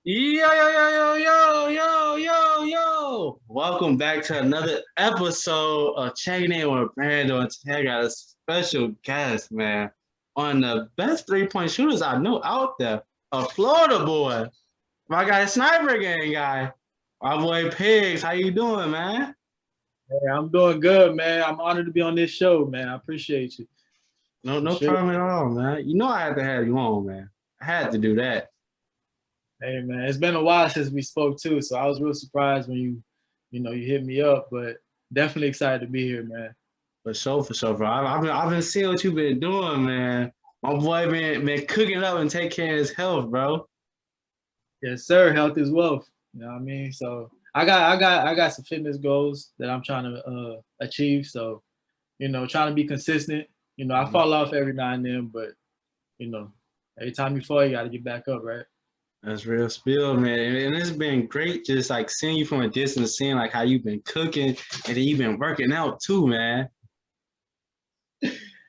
Yo. Welcome back to another episode of Checking In with Brando. And today I got a special guest, man. One of the best three-point shooters I know out there. A Florida boy. My guy, Sniper Gang guy. My boy Pegz. How you doing, man? Hey, I'm doing good, man. I'm honored to be on this show, man. I appreciate you. For No sure. problem at all, man. You know I had to have you on, man. I had to do that. Hey, man, it's been a while since we spoke too, so I was real surprised when you hit me up, but definitely excited to be here, man. For sure, bro. I've been seeing what you've been doing, man. My boy been cooking up and take care of his health, bro. Yes, sir. Health is wealth. You know what I mean? So I got some fitness goals that I'm trying to achieve. So, trying to be consistent. I Mhm. fall off every now and then, but you know, every time you fall, you gotta get back up, right? That's real spill, man. And it's been great just like seeing you from a distance, seeing like how you've been cooking and then you've been working out too, man.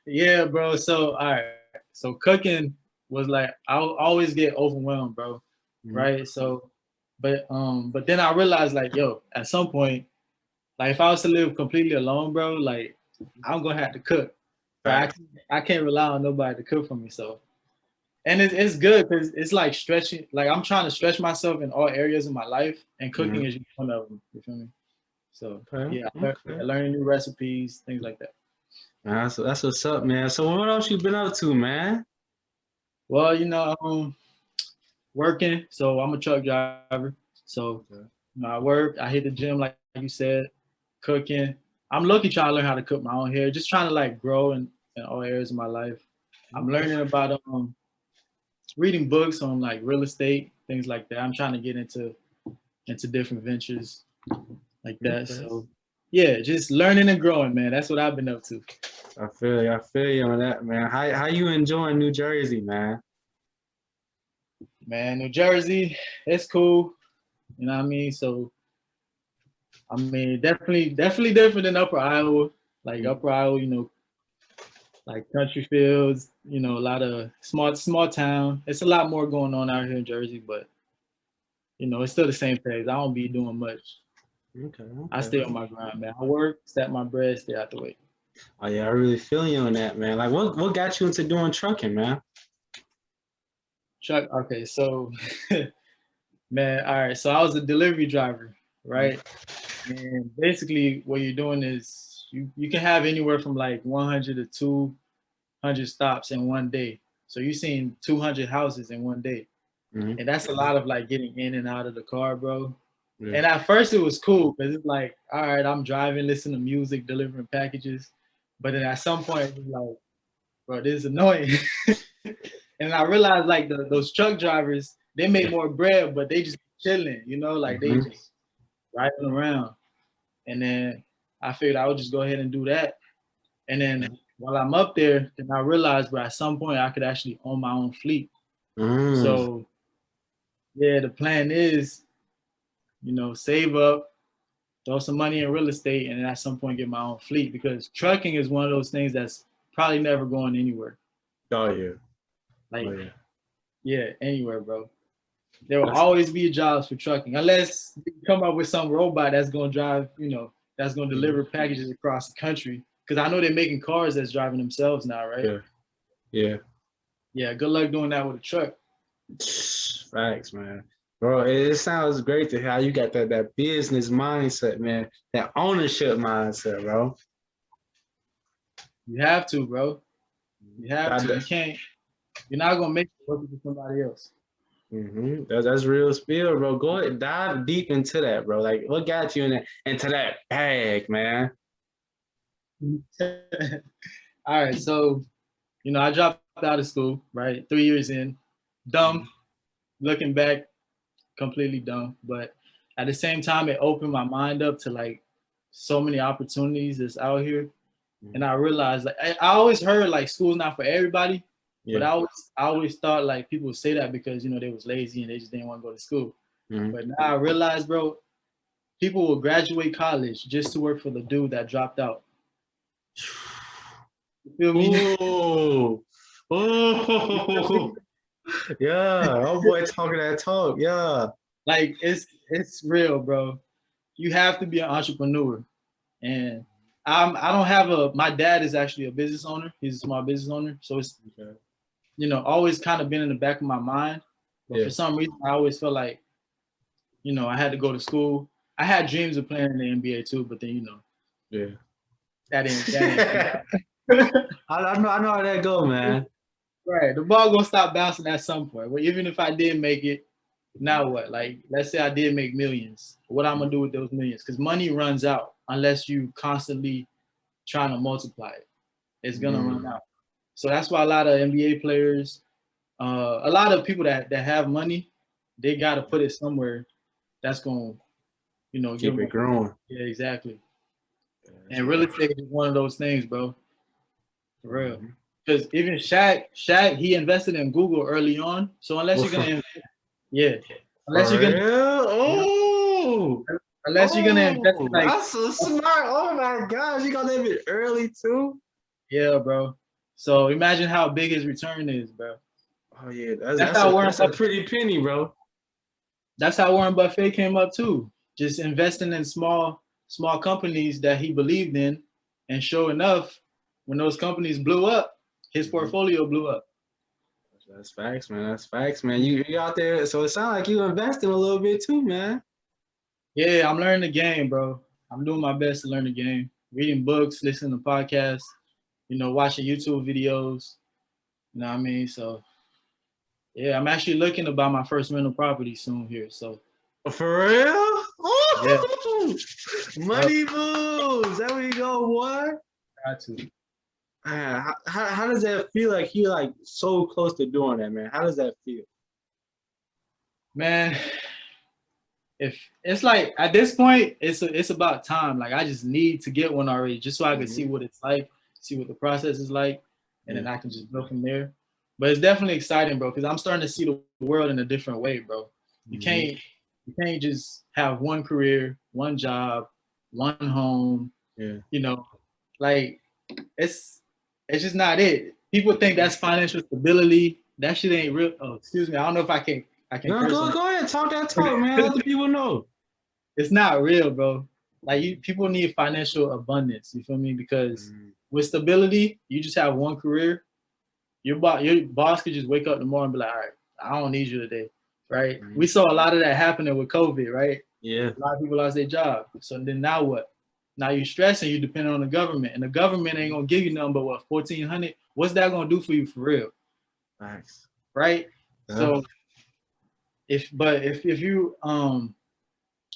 Yeah, bro. So all right. So cooking was like I'll always get overwhelmed, bro. Mhm. Right. So but then I realized like, yo, at some point, like if I was to live completely alone, bro, like I'm gonna have to cook. Right. Facts. I can't rely on nobody to cook for me. So and it's good because it's like stretching, like I'm trying to stretch myself in all areas of my life, and cooking Mhm. is just one of them. You feel me? So Okay. yeah, Okay. learning new recipes, things like that. That's what's up, man. So what else you been up to, man? Well, working. So I'm a truck driver. So Okay. I work. I hit the gym, like you said, cooking. I'm lucky trying to learn how to cook my own hair. Just trying to like grow in all areas of my life. I'm Okay. learning about reading books on like real estate, things like that. I'm trying to get into different ventures like that. Okay. So yeah, just learning and growing, man. That's what I've been up to. I feel you on that, man. How you enjoying New Jersey, man? Man, New Jersey, it's cool. You know what I mean? So I mean, definitely different than Upper Iowa. Like Mhm. Upper Iowa, like country fields, a lot of small town. It's a lot more going on out here in Jersey, but it's still the same things. I don't be doing much. Okay, I stay on okay. my grind, man. I work, stack my bread, stay out the way. Oh yeah, I really feel you on that, man. Like what got you into doing trucking, man? Chuck, okay, so man, all right. So I was a delivery driver, Mhm. right? And basically what you're doing is you can have anywhere from like 100 to 200 stops in one day. So you're seeing 200 houses in one day. Mhm. And that's a lot of like getting in and out of the car, bro. Yeah. And at first it was cool because it's like, all right, I'm driving, listening to music, delivering packages. But then at some point it was like, bro, this is annoying. And I realized like those truck drivers, they make more bread, but they just chilling, like they Mhm. just riding around. And then I figured I would just go ahead and do that. And then while I'm up there, then I realized, but at some point I could actually own my own fleet. Mm. So yeah, the plan is, save up, throw some money in real estate, and then at some point get my own fleet because trucking is one of those things that's probably never going anywhere. Oh yeah. Oh Like, yeah. yeah, anywhere, bro. There will That's always be jobs for trucking unless you come up with some robot that's gonna drive, that's gonna mhm. deliver packages across the country. Because I know they're making cars that's driving themselves now, right? Yeah. Yeah. Yeah, good luck doing that with a truck. Facts, man. Bro, it sounds great to hear how you got that business mindset, man. That ownership mindset, bro. You have to, bro. You have That, to. that, You're not gonna make it working for somebody else. that's real spill, bro. Go ahead, dive deep into that, bro. Like, what got you into that bag, man? All right, so I dropped out of school, right? 3 years in, dumb. Mhm. Looking back, completely dumb. But at the same time, it opened my mind up to like so many opportunities that's out here. And Mhm. I realized like I always heard like school's not for everybody, but Yeah. I always thought like people would say that because they was lazy and they just didn't want to go to school. Mhm. But now I realize, bro, people will graduate college just to work for the dude that dropped out. You feel me? Oh, You feel me? oh, Yeah, oh boy, talking that talk. Yeah. Like it's real, bro. You have to be an entrepreneur. And I don't have my dad is actually a business owner. He's a small business owner. So it's, Okay. always kind of been in the back of my mind. But Yeah. for some reason, I always felt like, I had to go to school. I had dreams of playing in the NBA too, but then, Yeah. that ain't I know how that go, man. right. The ball gonna stop bouncing at some point. Well, even if I did make it, now what? Like, let's say I did make millions. What I'm gonna do with those millions? Because money runs out unless you constantly trying to multiply it. It's gonna run out. So that's why a lot of NBA players, a lot of people that have money, they gotta put it somewhere that's gonna, give Keep them. it growing. Yeah, exactly. Yeah, And real estate is one of those things, bro. For real. mhm. Because even Shaq, he invested in Google early on. So unless Well, you're gonna, yeah, unless for you're gonna, real? yeah, Oh, unless you're gonna invest in like, that's so smart. Oh my gosh, you got that bit early too. yeah, bro. So imagine how big his return is, bro. Oh yeah, That's how Warren that's a Buffett. pretty penny, bro. That's how Warren Buffett came up too. Just investing in small companies that he believed in, and sure enough, when those companies blew up, his Mhm. portfolio blew up. That's facts, man. That's facts, man. You out there, so it sounds like you investing a little bit too, man. Yeah, I'm learning the game, bro. I'm doing my best to learn the game. Reading books, listening to podcasts, watching YouTube videos. You know what I mean? So yeah, I'm actually looking to buy my first rental property soon here. So For real? yeah, Ooh, yep, money moves. There we go, boy. got to. Man, how does that feel? Like you like so close to doing that, man. How does that feel? Man, if it's like at this point, it's about time. Like I just need to get one already, just so I can see Hmm. what it's like, see what the process is like, and Yeah. then I can just go from there. But it's definitely exciting, bro, because I'm starting to see the world in a different way, bro. You Hmm. can't you can't just have one career, one job, one home. Yeah. You know, like it's it's just not it. People think that's financial stability. That shit ain't real. Oh, excuse me. I don't know if I can No, curse on. go ahead. Talk that talk, man. Let the people know. It's not real, bro. Like people need financial abundance. You feel me? Because Mm, with stability, you just have one career. Your boss could just wake up tomorrow and be like, all right, I don't need you today, right? We mm. saw a lot of that happening with COVID, right? Yeah. A lot of people lost their job. So then now what? Now you're stressing. You depend on the government, and the government ain't gonna give you nothing but what 1,400. What's that gonna do for you for real, Nice. right? Yeah. So if you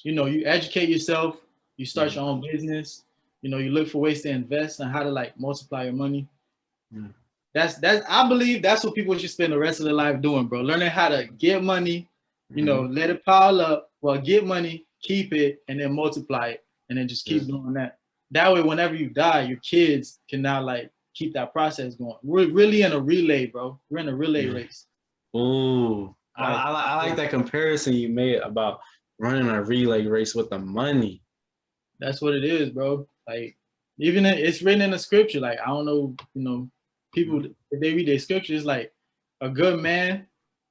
you educate yourself, you start Mm, your own business, you look for ways to invest and how to like multiply your money. mm, That's I believe that's what people should spend the rest of their life doing, bro. Learning how to get money, mm. let it pile up. Well, get money, keep it, and then multiply it, and then just Yeah. keep doing that. That way, whenever you die, your kids can now like keep that process going. We're really in a relay, bro. We're in a relay Yeah. race. Ooh. Like I like that comparison you made about running a relay race with the money. that's what it is, bro. Like even it's written in the scripture. Like I don't know, people Mm, if they read their scripture, it's like a good man,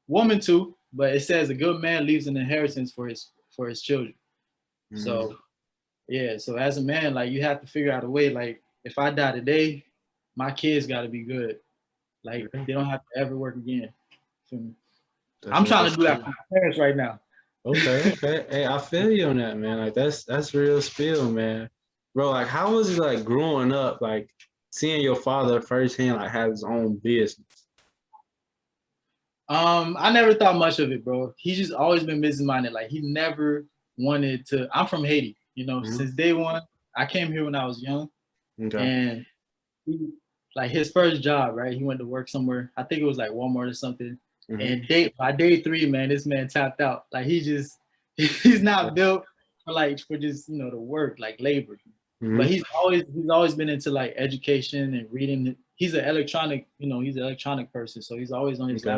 woman too, but it says a good man leaves an inheritance for his children. mm. So yeah, so as a man, like you have to figure out a way. Like if I die today, my kids got to be good. Like Yeah. they don't have to ever work again. So, That's I'm trying real to do that spill. for my parents right now. Okay, okay. Hey, I feel you on that, man. Like that's real spill, man. Bro, like how was it like growing up, like seeing your father firsthand like have his own business? I never thought much of it, bro. He's just always been business minded. Like he never wanted to. I'm from Haiti, Hmm. since day one. I came here when I was young, Okay. and he, like his first job, right? He went to work somewhere. I think it was like Walmart or something. Hmm. And by day three, man, this man tapped out. Like he's not built for just the work like labor. But Hmm. he's always been into like education and reading. He's an electronic person, so he's always on his Okay.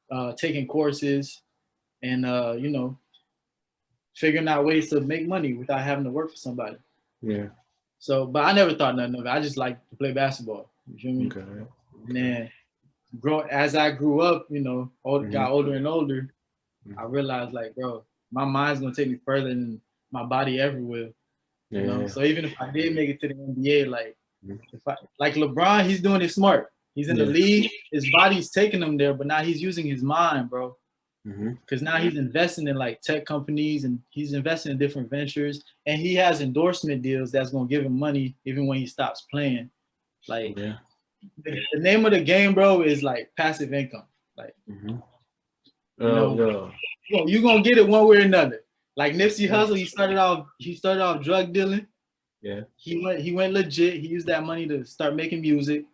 laptop taking courses and figuring out ways to make money without having to work for somebody. Yeah. So, but I never thought nothing of it. I just like to play basketball. You feel me? Okay. Okay. Man, as I grew up, you know, Mm-hmm. got older and older, I realized like, bro, my mind's gonna take me further than my body ever will. You know, Yeah. so even if I did make it to the NBA, like if I like LeBron, he's doing it smart. He's in the Yeah. league. His body's taking him there, but now he's using his mind, bro. Mm-hmm. Because now he's investing in like tech companies and he's investing in different ventures, and he has endorsement deals that's gonna give him money even when he stops playing. Like Yeah. the name of the game, bro, is like passive income. Like Mm-hmm. you know, Yeah. you're gonna get it one way or another. Like Nipsey Hussle, he started off drug dealing. Yeah. He went legit. He used that money to start making music,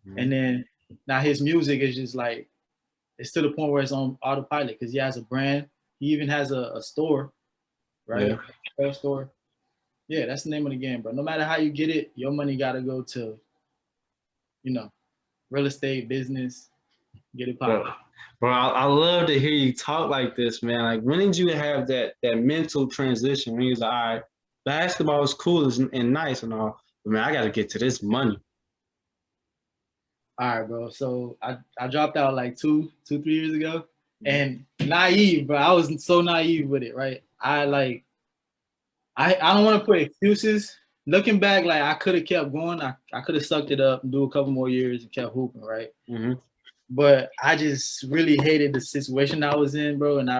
Mm-hmm. and then now his music is just like it's to the point where it's on autopilot because he has a brand. He even has a store, right? Yeah. A store. Yeah, that's the name of the game, bro. No matter how you get it, your money gotta go to, you know, real estate, business, get it Bro, popping. I love to hear you talk like this, man. Like, when did you have that mental transition when you was like, all right, basketball is cool and nice and all, but man, I got to get to this money. All right, bro. So I dropped out like 3 years ago, and naive, bro. I was so naive with it, right? I don't want to put excuses. Looking back, like I could have kept going. I could have sucked it up and do a couple more years and kept hooping, right? Mm-hmm. But I just really hated the situation I was in, bro. And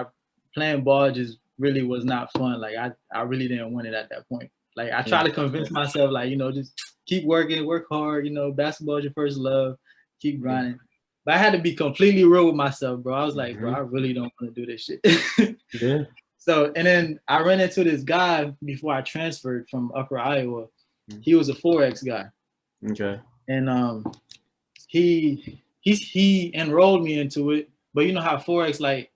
playing ball just really was not fun. Like I really didn't want it at that point. Like I tried to convince myself, like, you know, just keep working, work hard, you know, basketball is your first love, keep grinding. But I had to be completely real with myself, bro. I was like, bro, I really don't want to do this shit. Yeah. So, and then I ran into this guy before I transferred from Upper Iowa. He was a Forex guy. Okay. And he enrolled me into it. But you know how Forex, like,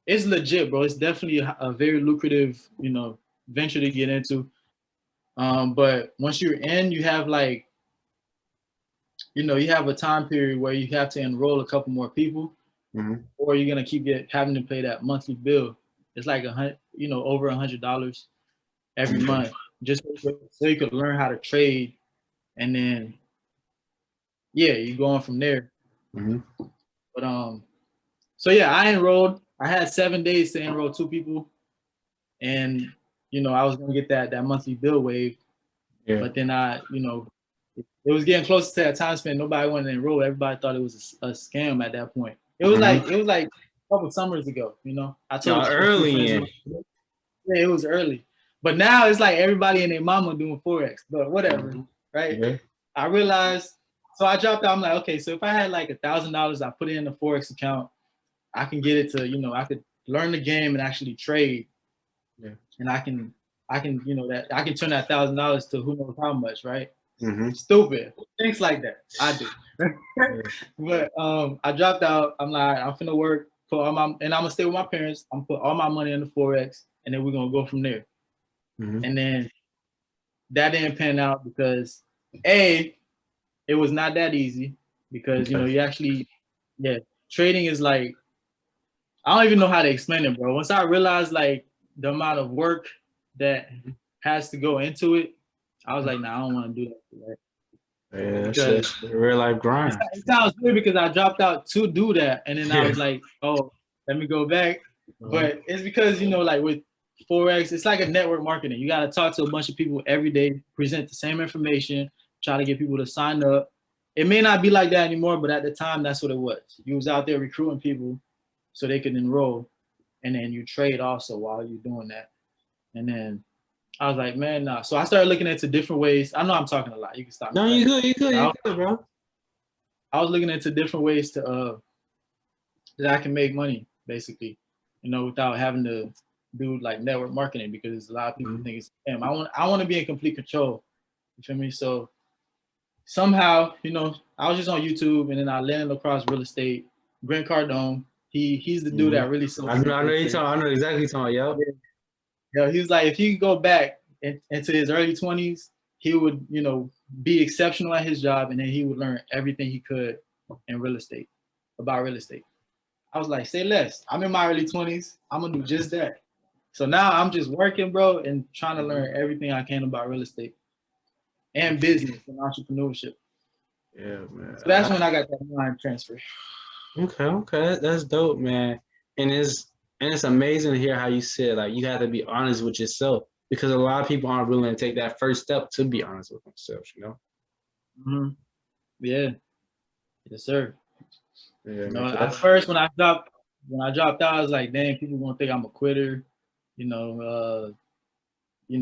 it's legit, bro. It's definitely a very lucrative, you know, venture to get into. But once you're in, you have like, you know, you have a time period where you have to enroll a couple more people, or you're gonna keep having to pay that monthly bill. It's like over $100 every month, just so you could learn how to trade, and then yeah, you're going from there. But so yeah, I enrolled. I had 7 days to enroll 2 people, and you know I was gonna get that monthly bill waived. Yeah. But then it was getting close to that time span. Nobody wanted to enroll. Everybody thought it was a scam at that point. It was like a couple summers ago. You know, I told a few friends. Yeah, it was early. But now it's like everybody and their mama doing Forex. But whatever, right? Yeah. I realized. So I dropped out. I'm like, okay, so if I had like $1,000, I put it in the Forex account. I can get it to, you know, I could learn the game and actually trade. Yeah. And I can, you know, that I can turn that $1,000 to who knows how much, right? Mm-hmm. Stupid things like that. I do. But I dropped out. I'm like, I'm finna work, and I'm gonna stay with my parents. I'm put all my money in the Forex, and then we're gonna go from there. And then that didn't pan out because it was not that easy because you know you actually trading is like, I don't even know how to explain it, bro. Once I realized like the amount of work that has to go into it, I was like, nah, I don't want to do that. Yeah, it's a real life grind. It sounds weird because I dropped out to do that, and then I was like, oh, let me go back. But it's because, you know, like with Forex, it's like a network marketing. You got to talk to a bunch of people every day, present the same information, try to get people to sign up. It may not be like that anymore, but at the time, that's what it was. You was out there recruiting people so they could enroll, and then you trade also while you're doing that. And then I was like, man, nah. So I started looking into different ways. I know I'm talking a lot. You can stop me. No, you good, bro. I was looking into different ways to that I can make money, basically, you know, without having to do like network marketing, because a lot of people think it's scam. I want to be in complete control. You feel me? So somehow, you know, I was just on YouTube, and then I landed across real estate. Grant Cardone, he's the dude that really sold. I know exactly talking about. Yeah, he was like, if he could go back into his early 20s, he would, you know, be exceptional at his job, and then he would learn everything he could in real estate, about real estate. I was like, say less. I'm in my early 20s. I'm gonna do just that. So now I'm just working, bro, and trying to learn everything I can about real estate and business and entrepreneurship. Yeah, man. So that's when I got that mind transfer. Okay, that's dope, man. And it's amazing to hear how you said like you have to be honest with yourself because a lot of people aren't willing to take that first step to be honest with themselves. You know? Hmm. Yeah, yes, sir. Yeah, You man. know, 'Cause at that's first when I dropped out, I was like, dang, people gonna think I'm a quitter. You know,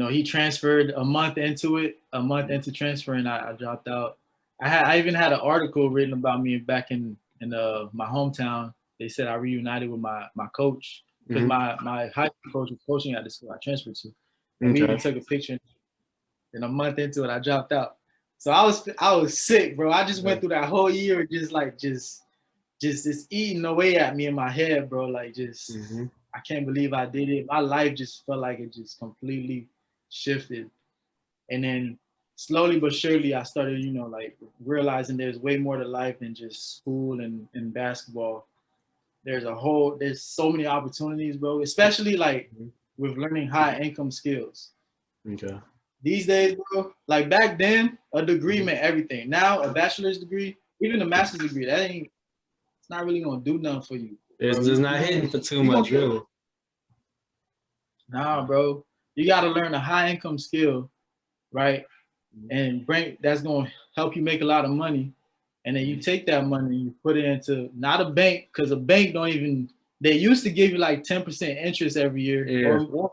he transferred a month into it, a month into transferring, I dropped out. I even had an article written about me back in my hometown. They said I reunited with my coach because mm-hmm. my high school coach was coaching at the school I transferred to, and we even Okay. took a picture. And a month into it, I dropped out. So I was sick, bro. I just Yeah. went through that whole year just eating away at me in my head, bro. Like just Mm-hmm. I can't believe I did it. My life just felt like it just completely shifted. And then slowly but surely I started, like realizing there's way more to life than just school and basketball. There's so many opportunities, bro, especially like with learning high income skills. Okay. These days, bro, like back then, a degree Mm-hmm. meant everything. Now a bachelor's degree, even a master's degree, it's not really gonna do nothing for you, It's bro. just You not gonna hitting for too you gonna much, get really. Nah, bro. You gotta learn a high income skill, right? And bring that's gonna help you make a lot of money. And then you take that money and you put it into not a bank, because a bank don't even they used to give you like 10% interest every year Yeah. or more.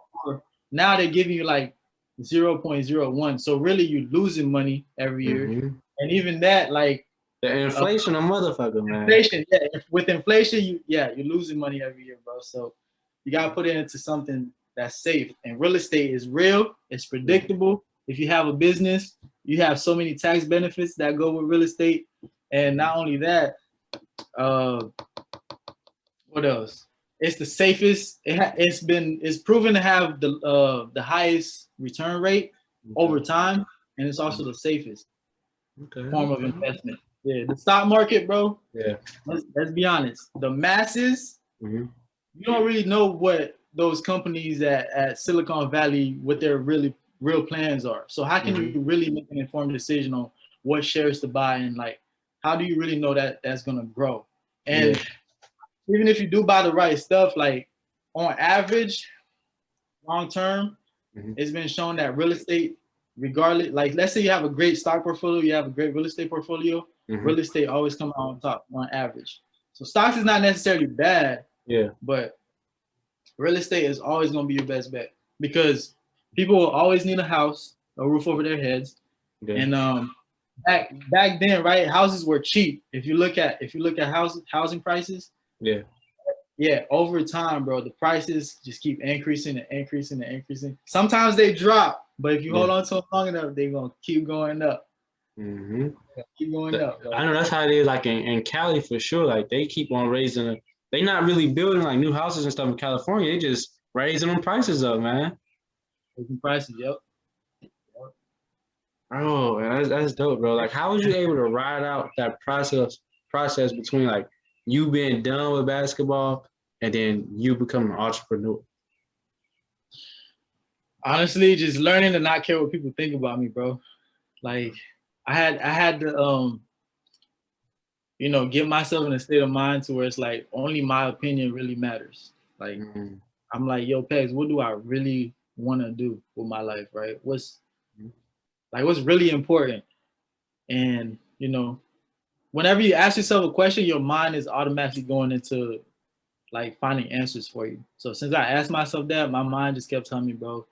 Now they're giving you like 0.01. So really you're losing money every year. Mm-hmm. And even that, like The uh, inflation, a motherfucker, man. inflation, yeah, with inflation, you're losing money every year, bro. So you gotta put it into something that's safe. And real estate is real, it's predictable. If you have a business, you have so many tax benefits that go with real estate. And not only that, uh, what else? It's the safest. It's proven to have the highest return rate over Okay. time, and it's also the safest Okay. form of Okay. investment. Yeah, the stock market, bro. Yeah. Let's be honest. The masses, Mm-hmm. you don't really know what those companies at Silicon Valley, what their really real plans are. So how can Mm-hmm. you really make an informed decision on what shares to buy, and like how do you really know that that's gonna grow? Yeah. And even if you do buy the right stuff, like on average, long term, Mm-hmm. it's been shown that real estate, regardless, like let's say you have a great stock portfolio, you have a great real estate portfolio, Mm-hmm. real estate always come out on top on average. So stocks is not necessarily bad, Yeah. but real estate is always going to be your best bet because people will always need a house, a roof over their heads, Yeah. and back then, right, houses were cheap. If you look at housing prices, Yeah. yeah, over time, bro, the prices just keep increasing and increasing and increasing. Sometimes they drop, but if you Yeah. hold on to them long enough, they're gonna keep going up, Mm-hmm. keep going up, bro. I know that's how it is like in Cali for sure. Like they keep on raising it. They not really building like new houses and stuff in California. They just raising them prices up, man. Raising prices, yep. Oh, man, that's dope, bro. Like how was you able to ride out that process between like you being done with basketball and then you becoming an entrepreneur? Honestly, just learning to not care what people think about me, bro. Like I had to get myself in a state of mind to where it's like only my opinion really matters. Like Mm-hmm. I'm like, yo, Pegz, what do I really want to do with my life, right? What's really important? And whenever you ask yourself a question, your mind is automatically going into like finding answers for you. So since I asked myself that, my mind just kept telling me, bro,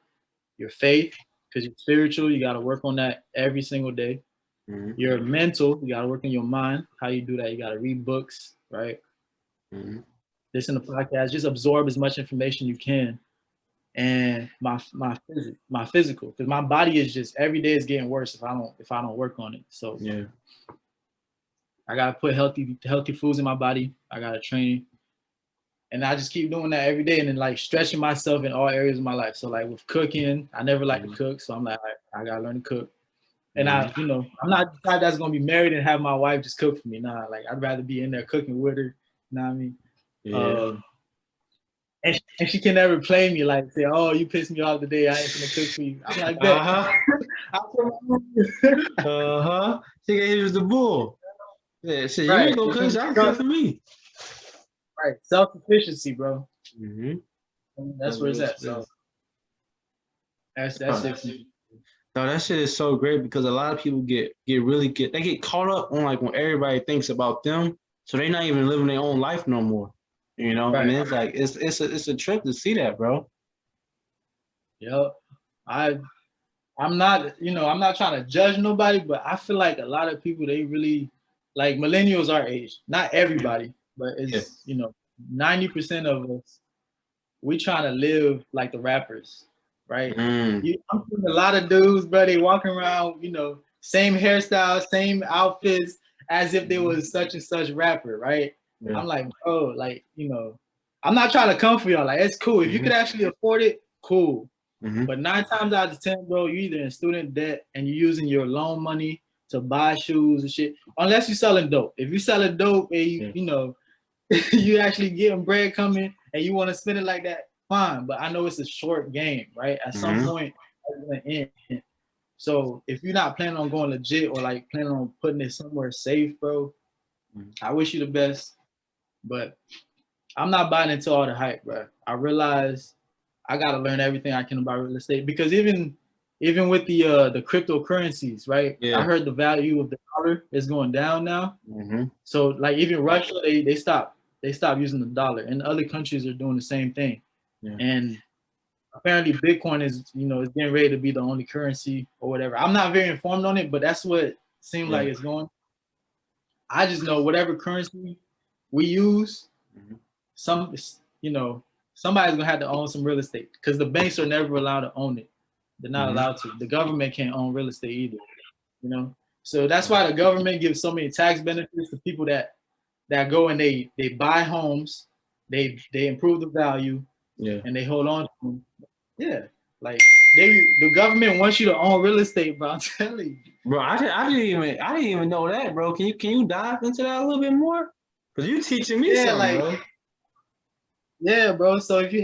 your faith, because you're spiritual, you got to work on that every single day. Mm-hmm. Your mental, you got to work on your mind. How you do that? You got to read books, right? Mm-hmm. Listen to podcasts, just absorb as much information you can. And my physical, because my body is just every day is getting worse if I don't work on it. So Yeah. I gotta put healthy foods in my body. I gotta train, and I just keep doing that every day, and then like stretching myself in all areas of my life. So like with cooking, I never like to Mm-hmm. cook, so I'm like I gotta learn to cook. And Mm-hmm. I'm not the type that's gonna be married and have my wife just cook for me. Nah, like I'd rather be in there cooking with her. You know what I mean? Yeah. Uh, and she can never play me like say, "Oh, you pissed me off today. I ain't gonna cook for you." I'm like, "Bet." Uh-huh. Uh-huh. She gave you the bull. Yeah, shit, you Right. ain't gonna cook, so I cook for me. Right. Self-sufficiency, bro. Mm-hmm. That's where it's at. So that's it for me. No, that shit is so great because a lot of people they get caught up on like when everybody thinks about them, so they're not even living their own life no more. You know, and Right. it's like it's a trip to see that, bro. Yep. I'm not, I'm not trying to judge nobody, but I feel like a lot of people, they really, like millennials our age, not everybody, but Yeah. it's, 90% of us, we trying to live like the rappers, right? Mm. I'm seeing a lot of dudes, bro, they walking around, same hairstyle, same outfits, as if they was such and such rapper, right? Yeah. I'm like, bro, like, I'm not trying to come for y'all. Like, it's cool. If you could actually afford it, cool. Mm-hmm. But 9 times out of 10, bro, you're either in student debt and you're using your loan money to buy shoes and shit. Unless you're selling dope. If you're selling dope and you actually getting bread coming and you want to spend it like that, fine. But I know it's a short game, right? At some point, it's gonna end. So if you're not planning on going legit or like planning on putting it somewhere safe, bro, I wish you the best. But I'm not buying into all the hype, bro. I realize I gotta learn everything I can about real estate because even with the cryptocurrencies, right? Yeah. I heard the value of the dollar is going down now. Mm-hmm. So like even Russia, they stopped using the dollar, and other countries are doing the same thing. Yeah. And apparently Bitcoin is is getting ready to be the only currency or whatever. I'm not very informed on it, but that's what it seemed like it's going. I just know whatever currency we use, somebody's gonna have to own some real estate because the banks are never allowed to own it. They're not allowed to. The government can't own real estate either. So that's why the government gives so many tax benefits to people that go and they buy homes, they improve the value, and they hold on to them. Yeah, like the government wants you to own real estate, bro. I'm telling you. Bro, I didn't even know that, bro. Can you dive into that a little bit more? Cause you teaching me something, bro. Yeah, bro. So if you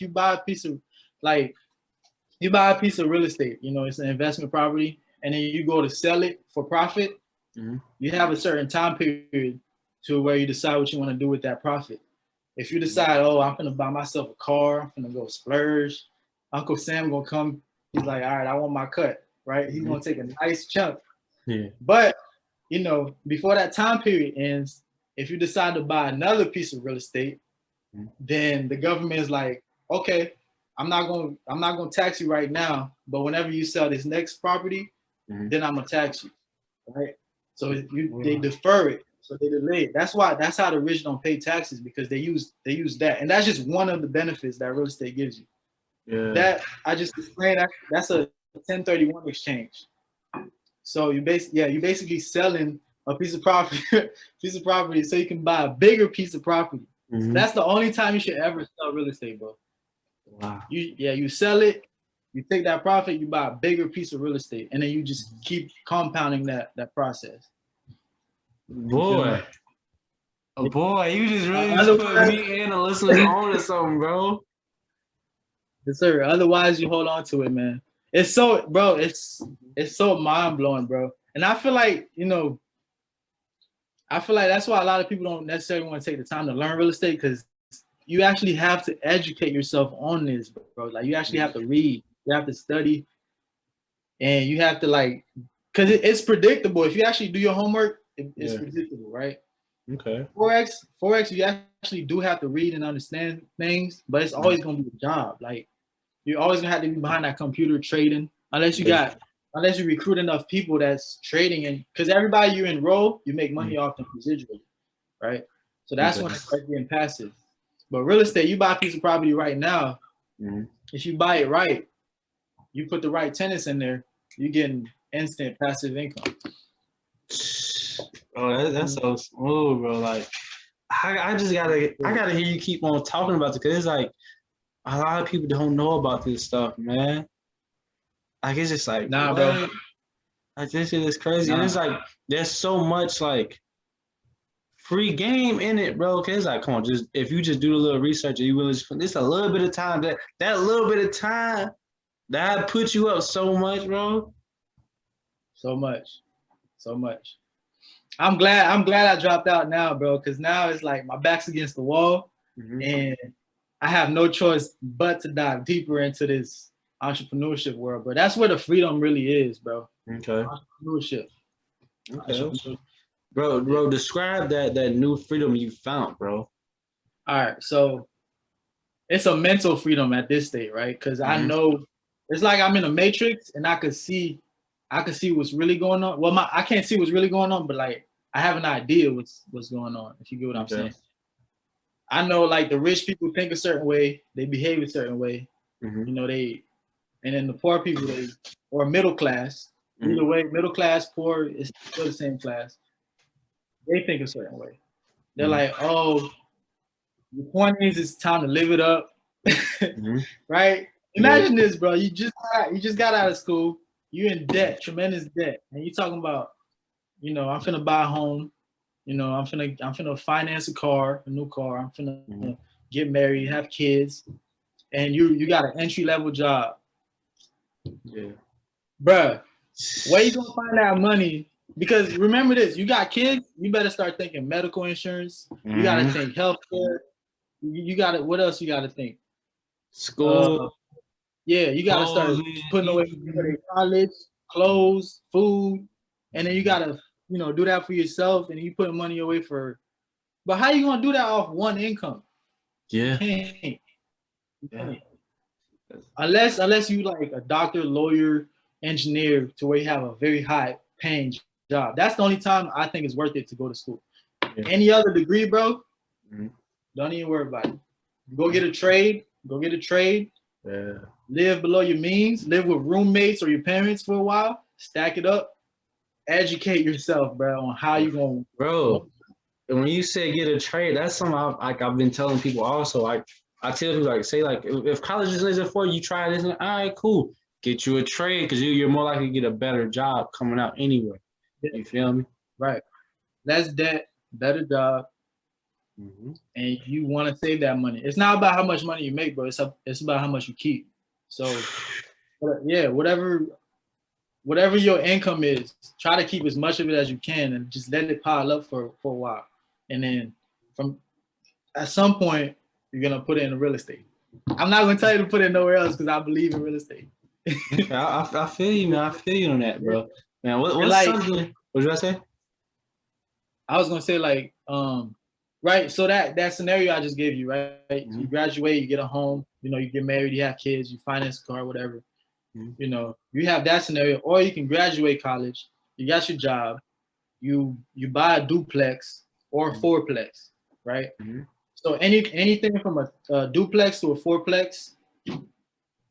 buy a piece of real estate, it's an investment property, and then you go to sell it for profit, you have a certain time period to where you decide what you want to do with that profit. If you decide, oh, I'm gonna buy myself a car, I'm gonna go splurge, Uncle Sam gonna come, he's like, all right, I want my cut, right? He's gonna take a nice chunk. Yeah. But before that time period ends, if you decide to buy another piece of real estate, then the government is like, okay, I'm not gonna tax you right now, but whenever you sell this next property, then I'm gonna tax you, right? So they defer it, so they delay it. That's how the rich don't pay taxes, because they use that, and that's just one of the benefits that real estate gives you. Yeah. That I just explained. That's a 1031 exchange. So you basically selling a piece of property, so you can buy a bigger piece of property. So that's the only time you should ever sell real estate, bro. Wow. You sell it, you take that profit, you buy a bigger piece of real estate, and then you just keep compounding that process. Boy, you just really put me and the listeners on to something, bro. Yes, sir. Otherwise, you hold on to it, man. It's so, bro. It's so mind blowing, bro. And I feel like that's why a lot of people don't necessarily want to take the time to learn real estate, because you actually have to educate yourself on this, bro. Like, you actually have to read, you have to study, and you have to because it's predictable. If you actually do your homework, it's predictable, right? Okay. Forex, you actually do have to read and understand things, but it's always gonna be a job. Like, you're always gonna have to be behind that computer trading, unless you recruit enough people that's trading, and because everybody you enroll, you make money off them residually, right? So that's when it starts getting passive. But real estate, you buy a piece of property right now. If you buy it right, you put the right tenants in there, you're getting instant passive income. Oh, that's so smooth, bro. Like, I gotta hear you keep on talking about it, because it's like a lot of people don't know about this stuff, man. Like, it's just like, nah, what? bro. Like, this shit is crazy. And it's like, there's so much free game in it, bro. Cause it's like, come on, just if you just do a little research and you really just put this a little bit of time, that little bit of time, that puts you up so much, bro. So much. I'm glad I dropped out now, bro, because now it's like my back's against the wall, and I have no choice but to dive deeper into this entrepreneurship world, bro. That's where the freedom really is, bro. Okay. Entrepreneurship. Okay. Bro, describe that new freedom you found, bro. All right, so it's a mental freedom at this state, right? Because I know it's like I'm in a matrix, and I could see what's really going on. Well, I can't see what's really going on, but like I have an idea what's going on. If you get what I'm saying. I know like the rich people think a certain way, they behave a certain way. You know, and then the poor people, or middle class, either way, middle class, poor, is still the same class. They think a certain way. They're like, oh, your 20s, it's time to live it up. Right? Imagine this, bro. You just got out of school, you're in debt, tremendous debt, and you're talking about, you know, I'm finna buy a home. You know, I'm finna finance a new car. I'm finna get married, have kids, and you got an entry level job. Yeah, bruh, where you gonna find that money? Because remember this, you got kids, you better start thinking medical insurance. You gotta think healthcare. You gotta, what else you gotta think? School. Yeah, you gotta start putting away for college, clothes, food, and then you gotta, you know, do that for yourself, and you put money away for. But how you gonna do that off one income? Yeah. You can't. Unless you like a doctor, lawyer, engineer, to where you have a very high paying job. That's the only time I think it's worth it to go to school. Any other degree, bro, don't even worry about it. Go get a trade. Yeah. Live below your means. Live with roommates or your parents for a while. Stack it up. Educate yourself, bro, on how you gonna. Bro, when you say get a trade, that's something I've been telling people also. Like I tell people, like, say, like, if college isn't for you, try this. And, all right, cool. Get you a trade, because you're more likely to get a better job coming out anyway. You feel me? Right. Less debt, better job, and you want to save that money. It's not about how much money you make, bro. It's about how much you keep. So, yeah, whatever your income is, try to keep as much of it as you can, and just let it pile up for a while. And then at some point, you're gonna put it in real estate. I'm not gonna tell you to put it nowhere else, because I believe in real estate. I feel you, man. I feel you on that, bro. Man, what's like, something? What did I say? I was gonna say, like, right. So that scenario I just gave you, right? You graduate, you get a home, you know, you get married, you have kids, you finance a car, whatever. You know, you have that scenario, or you can graduate college, you got your job, you buy a duplex or a fourplex, right? So anything from a duplex to a fourplex,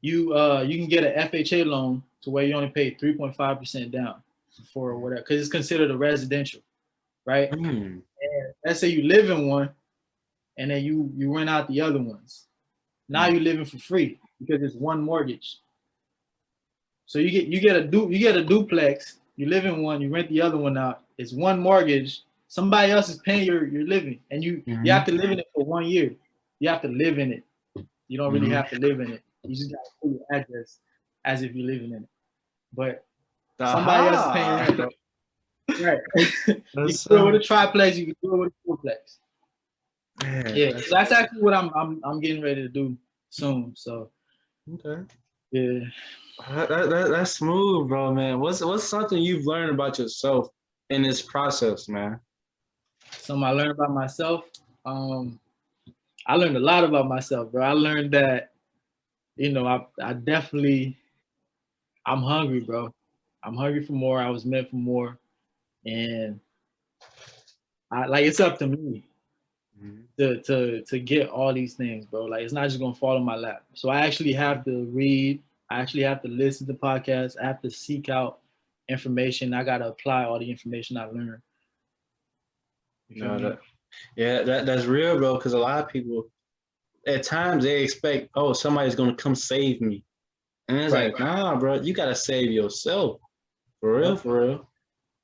you can get an FHA loan to where you only pay 3.5% down for whatever, because it's considered a residential, right? And let's say you live in one, and then you rent out the other ones. Now you're living for free because it's one mortgage. So you get a duplex, you live in one, you rent the other one out. It's one mortgage. Somebody else is paying your living, and you have to live in it for 1 year. You have to live in it. You don't really have to live in it. You just got to put your address as if you're living in it. But somebody else is paying rent, bro. Right. You can do it with a triplex. You can do it with a fourplex. Yeah, so that's actually what I'm getting ready to do soon. So yeah, that's smooth, bro, man. What's something you've learned about yourself in this process, man? Something I learned about myself. I learned a lot about myself, bro. I learned that, you know, I definitely, I'm hungry, bro. I'm hungry for more. I was meant for more, and it's up to me to get all these things, bro. Like, it's not just gonna fall in my lap. So I actually have to read. I actually have to listen to podcasts. I have to seek out information. I gotta apply all the information I learned. That's real, bro. Because a lot of people, at times, they expect, oh, somebody's gonna come save me, and it's like, nah, bro, you gotta save yourself. For real, for real.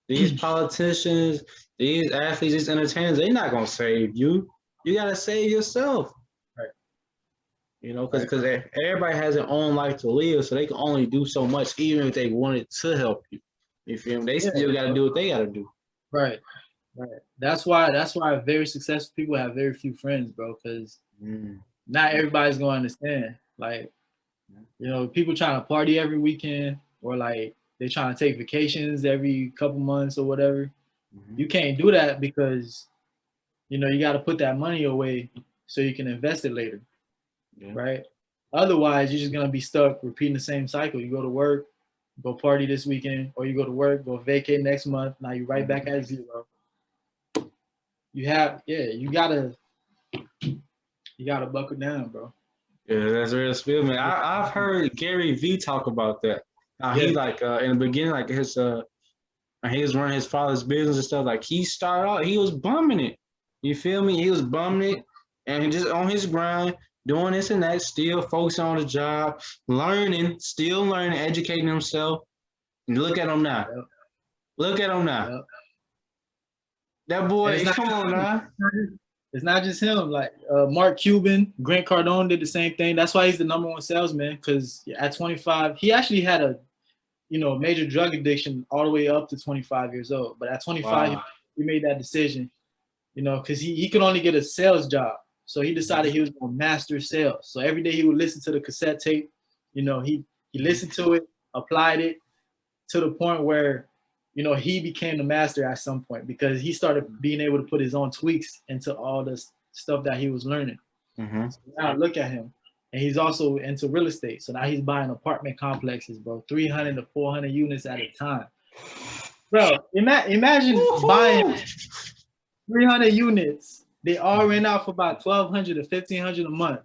These politicians, these athletes, these entertainers, they're not gonna save you. You gotta save yourself. Right. You know, because everybody has their own life to live, so they can only do so much, even if they wanted to help you. You feel me? They still gotta do what they gotta do. Right. Right. That's why very successful people have very few friends, bro. Because not everybody's gonna understand. Like, people trying to party every weekend, or like they trying to take vacations every couple months or whatever. You can't do that because you got to put that money away so you can invest it later, right? Otherwise, you're just gonna be stuck repeating the same cycle. You go to work, go party this weekend, or you go to work, go vacate next month. Now you right back at zero. You gotta buckle down, bro. Yeah, that's real spill, man. I've heard Gary V talk about that. How Yeah, he like in the beginning, like he was running his father's business and stuff. Like he started out, he was bumming it. You feel me? He was bumming it and just on his grind, doing this and that, still focusing on the job, still learning, educating himself. And look at him now. yep, Look at him now. yep. That And boy, come on now. it's not just him. Like Mark Cuban, Grant Cardone did the same thing. That's why he's the number one salesman. Because at 25, he actually had a major drug addiction all the way up to 25 years old. But at 25, Wow. he made that decision. Because he could only get a sales job. So he decided he was going to master sales. So every day he would listen to the cassette tape. He listened to it, applied it to the point where, he became the master at some point because he started being able to put his own tweaks into all the stuff that he was learning. So now look at him. And he's also into real estate. So now he's buying apartment complexes, bro, 300 to 400 units at a time. Bro, imagine buying 300 units. They all rent out for about 1,200 to 1,500 a month,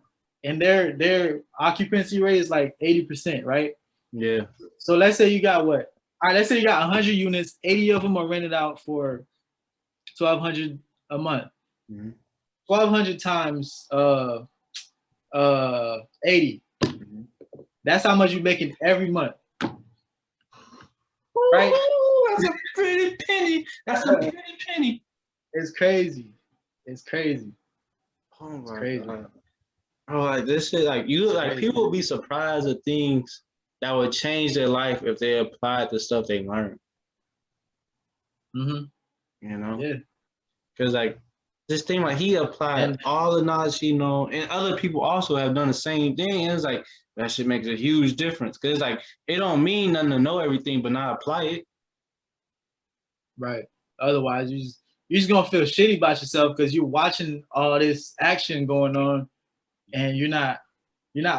and their occupancy rate is like 80%, right? Yeah. So let's say you got what? All right, let's say you got 100 units. 80 of them are rented out for 1,200 a month. 1,200 times 80. That's how much you're making every month, right? That's a pretty penny. That's a pretty penny. It's crazy. It's crazy. Oh my It's crazy. God. Oh, like this shit, like people would be surprised at things that would change their life if they applied the stuff they learned. Yeah. Because like this thing, like he applied all the knowledge he know, and other people also have done the same thing. And it's like that shit makes a huge difference. Because like it don't mean nothing to know everything but not apply it. Right. Otherwise, you're just gonna feel shitty about yourself because you're watching all this action going on, and you're not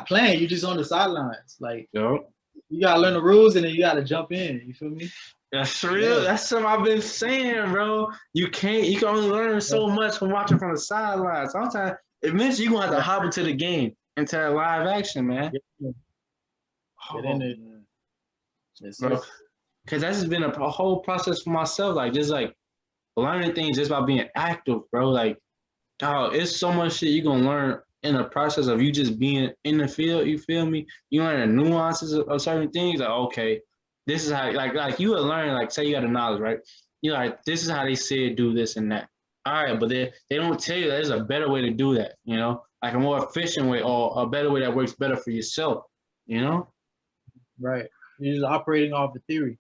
playing. You're just on the sidelines. Like you gotta learn the rules, and then you gotta jump in. You feel me? That's real. That's something I've been saying, bro. You can only learn so much from watching from the sidelines. Sometimes eventually you're gonna have to hop into the game, into that live action, man. Get in it. Yes, bro. Because that's just been a whole process for myself. Like just like learning things just by being active, bro. Like, dog, it's so much shit you're gonna learn in the process of you just being in the field. You feel me? You learn the nuances of certain things. Like, okay, this is how, like you would learn. Like, say you got the knowledge, right? You're like, this is how they said do this and that. All right, but they don't tell you that there's a better way to do that. Like a more efficient way or a better way that works better for yourself. Right. You're just operating off the theory.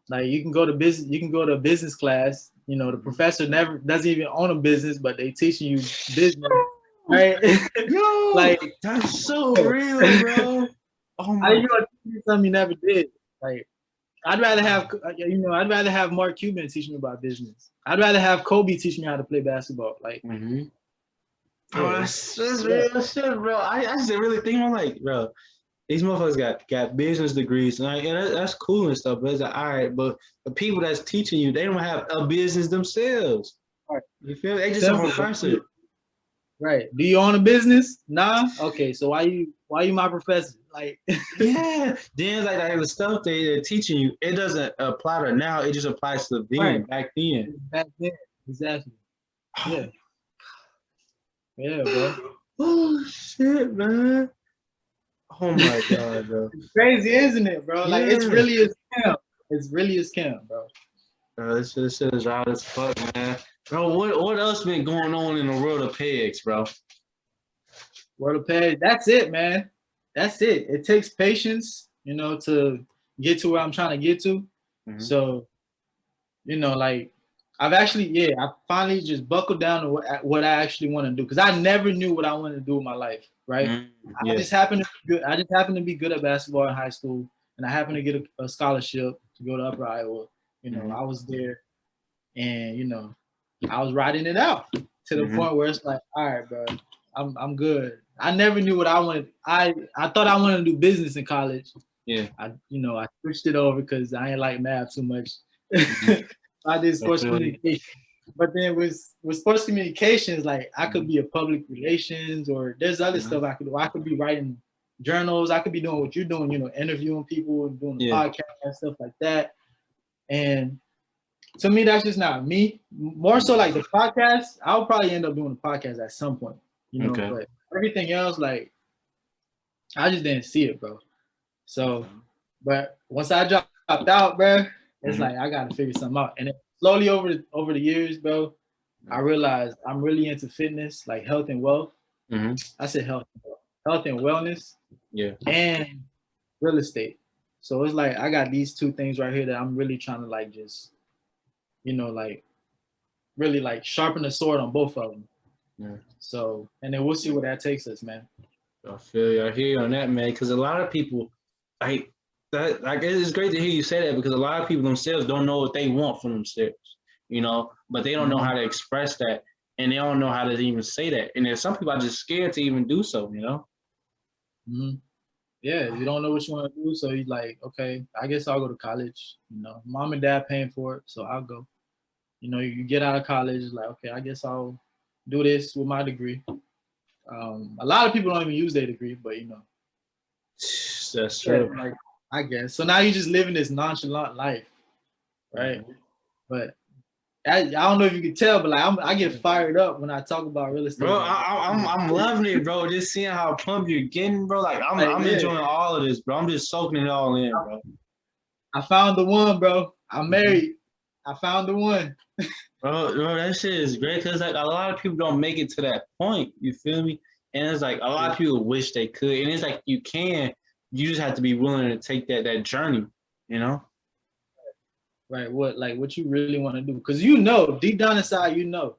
Like you can go to business class. The professor never doesn't even own a business, but they teaching you business, right? Yo, like that's so real, bro. Oh my! How you gonna teach me something you never did? Like I'd rather have Mark Cuban teach me about business. I'd rather have Kobe teach me how to play basketball. Like, bro, that's real shit, bro. I just really think I'm like, bro. These motherfuckers got business degrees, and that's cool and stuff. But it's like, all right, but the people that's teaching you, they don't have a business themselves. Right. You feel me? They just a professor. Right. Do you own a business? Nah. Okay. So why you my professor? Like, yeah. Then like the stuff they're teaching you, it doesn't apply to now. It just applies to then, back then. Back then, exactly. Yeah. Yeah, bro. Oh shit, man. Oh my God, bro. It's crazy, isn't it, bro? Like it's really a scam. It's really a scam, bro. This shit is out as fuck, man. Bro, what else been going on in the world of Pegz, bro? World of Pegz. That's it, man. That's it. It takes patience, to get to where I'm trying to get to. So, like I finally just buckled down to what I actually want to do, because I never knew what I wanted to do with my life, right? Yeah. I just happened to be good. I just happened to be good at basketball in high school, and I happened to get a scholarship to go to Upper Iowa. You know, I was there, and you know, I was riding it out to the point where it's like, all right, bro, I'm good. I never knew what I wanted. I thought I wanted to do business in college. Yeah. I switched it over because I ain't like math too much. I did sports communication. But then with sports communications, like I could be a public relations, or there's other stuff I could do. I could be writing journals. I could be doing what you're doing, you know, interviewing people and doing the podcast and stuff like that. And to me, that's just not me. More so like the podcast, I'll probably end up doing a podcast at some point, you know, but everything else, like I just didn't see it, bro. So, but once I dropped out, bro, it's like I gotta figure something out. And then slowly over the years, bro, I realized I'm really into fitness, like health and wealth. I said health and wellness, and real estate. So it's like I got these two things right here that I'm really trying to like just, you know, like really like sharpen the sword on both of them. So, and then we'll see where that takes us, man. I feel you. I hear you on that, man. Because a lot of people, like that, like it's great to hear you say that, because a lot of people themselves don't know what they want from themselves, you know, but they don't know how to express that, and they don't know how to even say that. And there's some people are just scared to even do so, you know. Yeah, you don't know what you want to do, so you're like, okay, I guess I'll go to college. You know, mom and dad paying for it, so I'll go. You know, you get out of college, like, okay, I guess I'll do this with my degree. A lot of people don't even use their degree, but you know, that's true. Like, I guess so. Now you just living this nonchalant life, right? But I don't know if you can tell, but like I get fired up when I talk about real estate. Bro, I'm loving it, bro. Just seeing how pumped you're getting, bro. Like I'm enjoying all of this, bro. I'm just soaking it all in, bro. I found the one, bro. I'm married. I found the one. Bro, that shit is great, because like a lot of people don't make it to that point. You feel me? And it's like a lot of people wish they could, and it's like you can. You just have to be willing to take that journey, you know? Right. What you really want to do? Because you know, deep down inside, you know.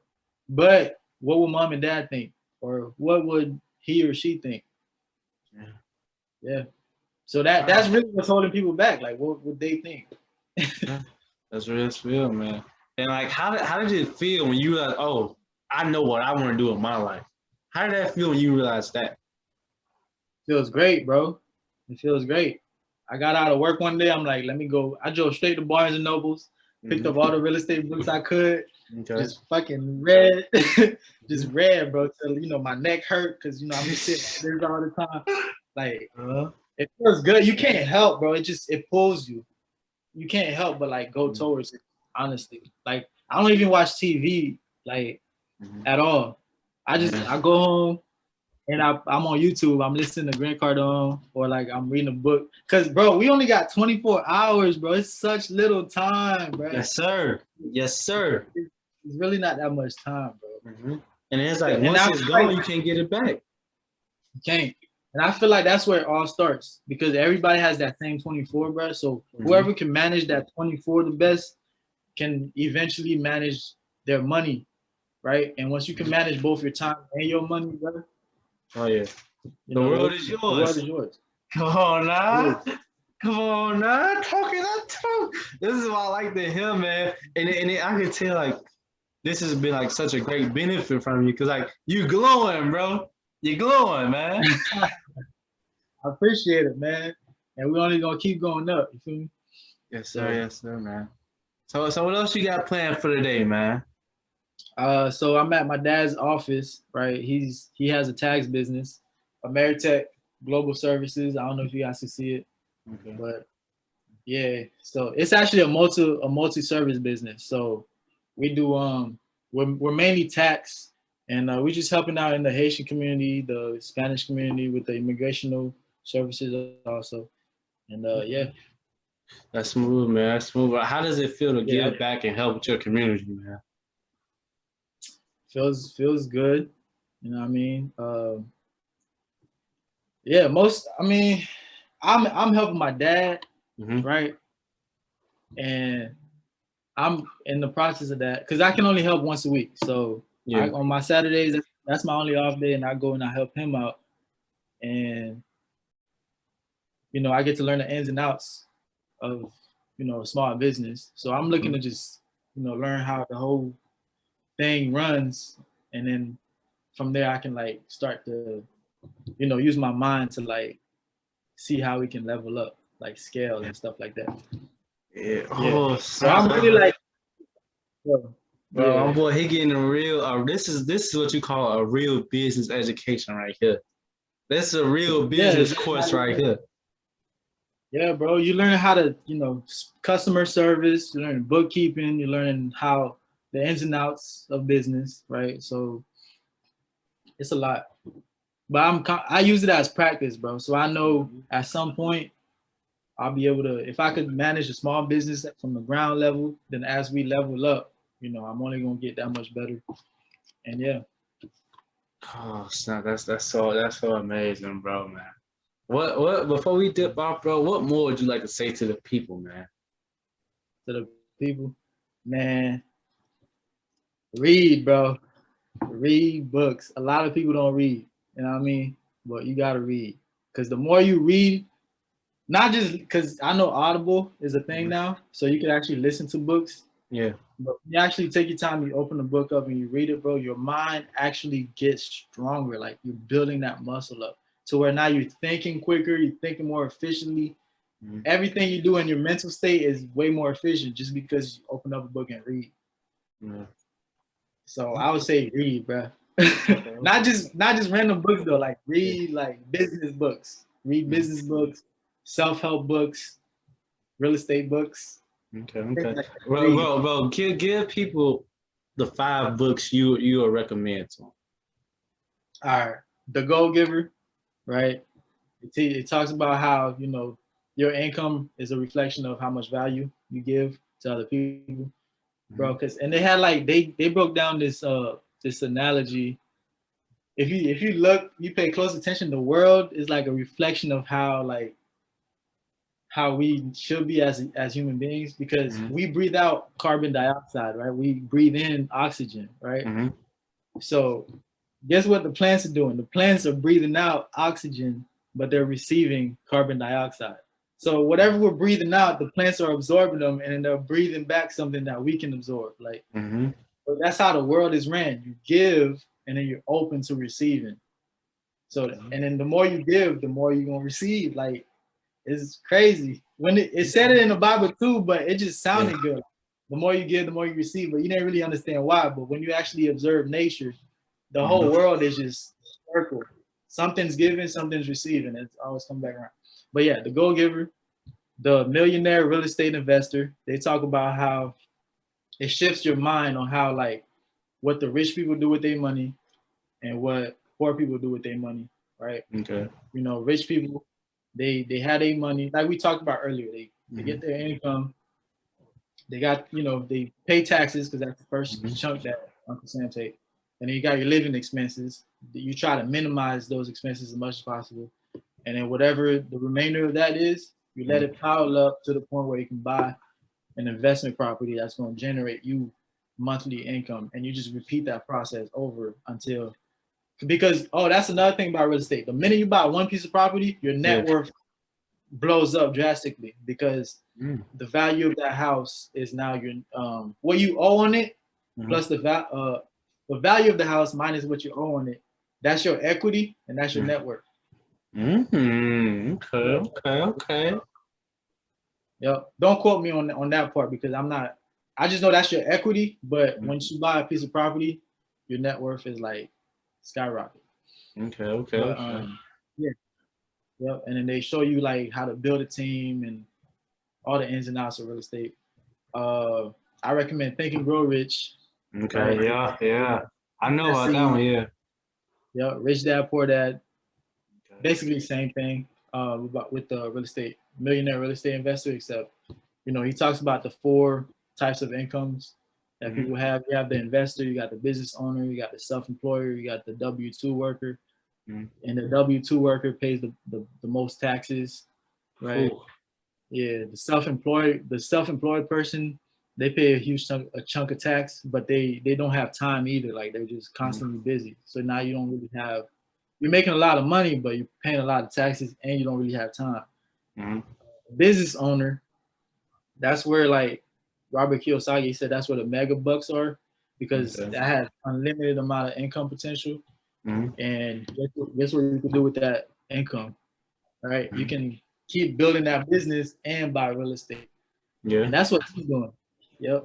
But what would mom and dad think? Or what would he or she think? Yeah. So that's really what's holding people back. Like, what would they think? That's real, man. And like, how did it feel when you realized, oh, I know what I want to do in my life? How did that feel when you realized that? Feels great, bro. It feels great. I got out of work one day. I'm like, let me go. I drove straight to Barnes and Nobles, picked up all the real estate books I could. Just fucking read, just read, bro. Till you know my neck hurt because you know I'm just sitting there all the time. Like it feels good. You can't help, bro. It pulls you. You can't help but like go towards it. Honestly, like I don't even watch TV like at all. I go home. And I'm on YouTube. I'm listening to Grant Cardone, or like I'm reading a book. Cause bro, we only got 24 hours, bro. It's such little time, bro. Yes, sir. Yes, sir. It's really not that much time, bro. And it's like once it's gone, you can't get it back. You can't. And I feel like that's where it all starts, because everybody has that same 24, bro. So whoever can manage that 24 the best can eventually manage their money, right? And once you can manage both your time and your money, bro. Oh yeah. The world is yours. The world is yours. Come on now. Come on now. Talking that talk. This is why I like to hear, man. And I can tell like this has been like such a great benefit from you, because like you glowing, bro. You're glowing, man. I appreciate it, man. And we're only gonna keep going up. You feel me? Yes, sir. Yes, sir, man. So what else you got planned for the day, man? So I'm at my dad's office, right? He has a tax business, Ameritech Global Services. I don't know if you guys can see it, but yeah. So it's actually a multi-service business. So we do we're mainly tax, and we're just helping out in the Haitian community, the Spanish community with the immigrational services also, and yeah. That's smooth, man. That's smooth. How does it feel to give back and help with your community, man? Feels good, you know what I mean? Yeah, I'm helping my dad, right? And I'm in the process of that because I can only help once a week. So Yeah. on my Saturdays, that's my only off day, and I go and I help him out, and I get to learn the ins and outs of a small business. So I'm looking to just learn how the whole thing runs, and then from there I can like start to use my mind to like see how we can level up, like scale and stuff like that. Yeah. Yeah. Oh, So I'm really like, bro, yeah, I'm boy, he getting a real. This is what you call a real business education right here. This is a real yeah, business course right here. yeah, bro. You learn how to, customer service. You learn bookkeeping. You learn how the ins and outs of business, right? So it's a lot. But I use it as practice, bro. So I know at some point I'll be able to, if I could manage a small business from the ground level, then as we level up, I'm only gonna get that much better. And yeah. Oh snap! That's so amazing, bro, man. What before we dip off, bro? What more would you like to say to the people, man? To the people, man, read, bro. Read books. A lot of people don't read. You know what I mean? But you gotta read because the more you read, not just because I know Audible is a thing now, so you can actually listen to books. Yeah. But you actually take your time, you open the book up and you read it, bro. Your mind actually gets stronger. Like you're building that muscle up to where now you're thinking quicker, you're thinking more efficiently. Everything you do in your mental state is way more efficient just because you open up a book and read. So I would say read, bro. not just random books though. Like read like business books. Read business books, self-help books, real estate books. Okay. Bro, give people the 5 books you would recommend to them. All right, The Go Giver, right? It talks about how your income is a reflection of how much value you give to other people, bro. And they had like they broke down this analogy. If you look, you pay close attention. The world is like a reflection of how we should be as human beings because we breathe out carbon dioxide, right? We breathe in oxygen, right? So guess what the plants are doing? The plants are breathing out oxygen, but they're receiving carbon dioxide. So whatever we're breathing out, the plants are absorbing them and then they're breathing back something that we can absorb. Like but that's how the world is ran. You give and then you're open to receiving. So and then the more you give, the more you're gonna receive. Like it's crazy. When it said it in the Bible too, but it just sounded good. The more you give, the more you receive, but you didn't really understand why. But when you actually observe nature, the whole world is just circle. Something's given, something's receiving. It's always come back around. But yeah, the Go Giver, the Millionaire Real Estate Investor, they talk about how it shifts your mind on how like what the rich people do with their money and what poor people do with their money, right? Okay. Rich people, they had their money, like we talked about earlier. They get their income, they got they pay taxes because that's the first chunk that Uncle Sam take, and then you got your living expenses. You try to minimize those expenses as much as possible, and then whatever the remainder of that is, you let it pile up to the point where you can buy an investment property that's going to generate you monthly income, and you just repeat that process over until because that's another thing about real estate. The minute you buy one piece of property, your net worth blows up drastically because the value of that house is now your what you owe on it plus the value of the house minus what you owe on it. That's your equity and that's your net worth. Okay. Yep. Don't quote me on that part because I'm not. I just know that's your equity. But once you buy a piece of property, your net worth is like skyrocket. Okay. Yeah. Yep. And then they show you like how to build a team and all the ins and outs of real estate. I recommend Think and Grow Rich. Okay. Right? Yeah. I know about that one. Yeah. Yep. Rich Dad Poor Dad. Basically same thing. With the real estate millionaire real estate investor, except he talks about the 4 types of incomes that people have. You have the investor, you got the business owner, you got the self-employer, you got the W-2 worker, and the W-2 worker pays the most taxes, right? Cool. Yeah, the self-employed person they pay a huge chunk of tax, but they don't have time either. Like they're just constantly busy. So now you don't really have. You're making a lot of money, but you're paying a lot of taxes, and you don't really have time. Mm-hmm. Business owner, that's where like Robert Kiyosaki said that's where the mega bucks are, because that has unlimited amount of income potential. Mm-hmm. And guess what you can do with that income, right? You can keep building that business and buy real estate. Yeah. And that's what he's doing. Yep.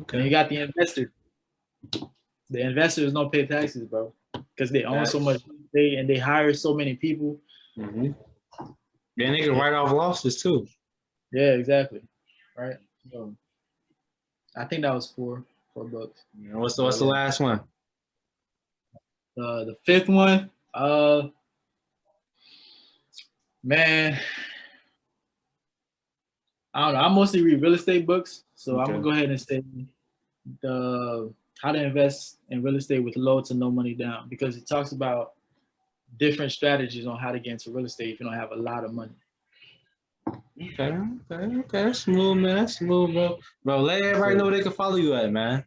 Okay. And you got the investor. The investors don't pay taxes, bro, because they own so much and they hire so many people. Mm-hmm. Then they can write off losses too. Yeah, exactly. Right. So I think that was four books. Yeah, what's the last one? The fifth one, man, I don't know. I mostly read real estate books, so I'm gonna go ahead and say the How to Invest in Real Estate with Low to No Money Down, because it talks about different strategies on how to get into real estate if you don't have a lot of money. Okay. Smooth, man. Smooth, bro. Bro, let everybody know where they can follow you at, man.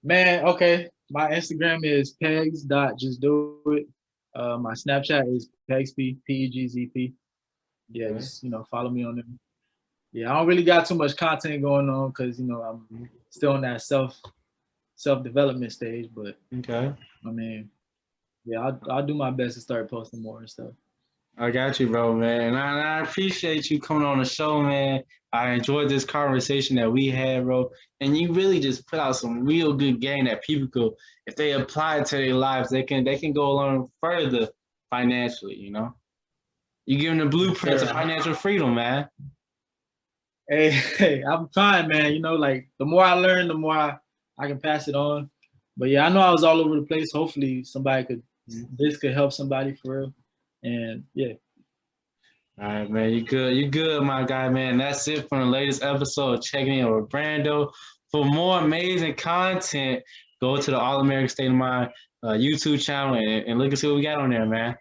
Man, okay. My Instagram is Pegz.JustDoIt. My Snapchat is PegzP, PEGZP. Yeah, just follow me on them. Yeah, I don't really got too much content going on because I'm still in that self development stage. But I mean, yeah, I'll do my best to start posting more and stuff. I got you, bro, man. And I appreciate you coming on the show, man. I enjoyed this conversation that we had, bro. And you really just put out some real good game that people could, if they apply it to their lives, they can go along further financially, You give them the blueprints of financial freedom, man. Hey, I'm trying, man. Like the more I learn, the more I can pass it on. But yeah, I know I was all over the place. Hopefully this could help somebody for real. And yeah. All right, man. You good, my guy, man. That's it for the latest episode of Checking In with Brando. For more amazing content, go to the All American State of Mind YouTube channel and look and see what we got on there, man.